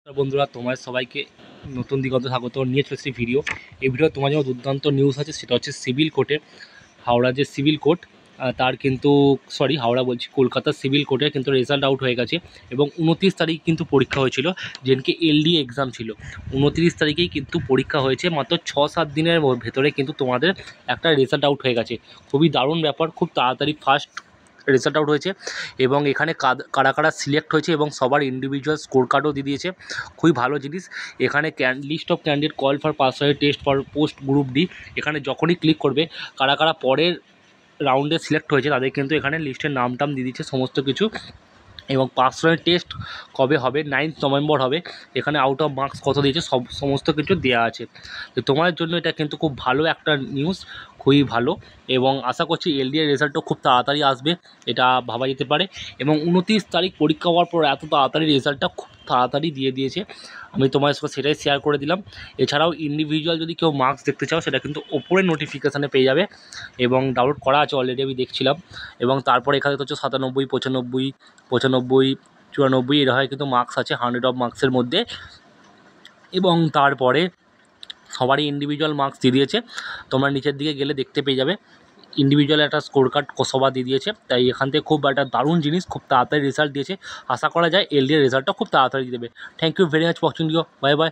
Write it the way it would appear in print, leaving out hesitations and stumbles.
বন্ধুরা তোমার সবাইকে নতুন দিগন্ত স্বাগত নিয়ে চলেছি ভিডিও। এই ভিডিও তোমার জন্য দুর্দান্ত নিউজ আছে, সেটা হচ্ছে সিভিল কোর্টে হাওড়া যে সিভিল কোর্ট তার কিন্তু হাওড়া বলছি কলকাতার সিভিল কোর্টের কিন্তু রেজাল্ট আউট হয়ে গেছে এবং 29 তারিখ কিন্তু পরীক্ষা হয়েছিল, যেদিনকে এলডি এক্সাম ছিল। 29 তারিখেই কিন্তু পরীক্ষা হয়েছে, মাত্র 6-7 দিনের ভেতরে কিন্তু তোমাদের একটা রেজাল্ট আউট হয়ে গেছে। খুবই দারুণ ব্যাপার, খুব তাড়াতাড়ি ফাস্ট রেজাল্ট আউট হয়েছে এবং এখানে কারা কারা সিলেক্ট হয়েছে এবং সবার ইন্ডিভিজুয়াল স্কোর কার্ডও দিয়ে দিয়েছে। খুবই ভালো জিনিস। এখানে list of candidate call for personal test for post group D, এখানে যখনই ক্লিক করবে কারা কারা পরের রাউন্ডে সিলেক্ট হয়েছে তাদের কিন্তু এখানে লিস্টের নাম টাম দিয়ে দিচ্ছে সমস্ত কিছু। এবং পার্সোনাল টেস্ট কবে হবে, 9 নভেম্বর হবে। এখানে আউট অফ মার্কস কত দিয়েছে সমস্ত কিছু দেওয়া আছে। তো তোমাদের জন্য এটা কিন্তু খুব ভালো একটা নিউজ, খুবই ভালো। এবং আশা করছি এলডি এর রেজাল্টও খুব তাড়াতাড়ি আসবে, এটা ভাবা যেতে পারে। এবং 29 তারিখ পরীক্ষা হওয়ার পর এত তাড়াতাড়ি রেজাল্টটা খুব তাড়াতাড়ি দিয়ে দিয়েছে, আমি তোমাদের সাথে সেটাই শেয়ার করে দিলাম। এছাড়াও ইন্ডিভিজুয়াল যদি কেউ মার্কস দেখতে চাও সেটা কিন্তু ওপরে নোটিফিকেশানে পেয়ে যাবে এবং ডাউনলোড করা আছে অলরেডি, আমি দেখছিলাম। এবং তারপরে এখানে হচ্ছে 97, 95, 95, 94 এর হয় কিন্তু মার্কস আছে 100 অফ মার্কসের মধ্যে। এবং তারপরে সবারই ইন্ডিভিজুয়াল মার্কস দিয়ে দিয়েছে, তোমরা নিচের দিকে গেলে দেখতে পেয়ে যাবে ইন্ডিভিজুয়াল একটা স্কোর কার্ড সবার দিয়ে দিয়েছে। তাই এখান থেকে খুব একটা দারুণ জিনিস, খুব তাড়াতাড়ি রেজাল্ট দিয়েছে। আশা করা যায় এলডি এর রেজাল্টটা খুব তাড়াতাড়ি দেবে। Thank you very much watching video, bye by.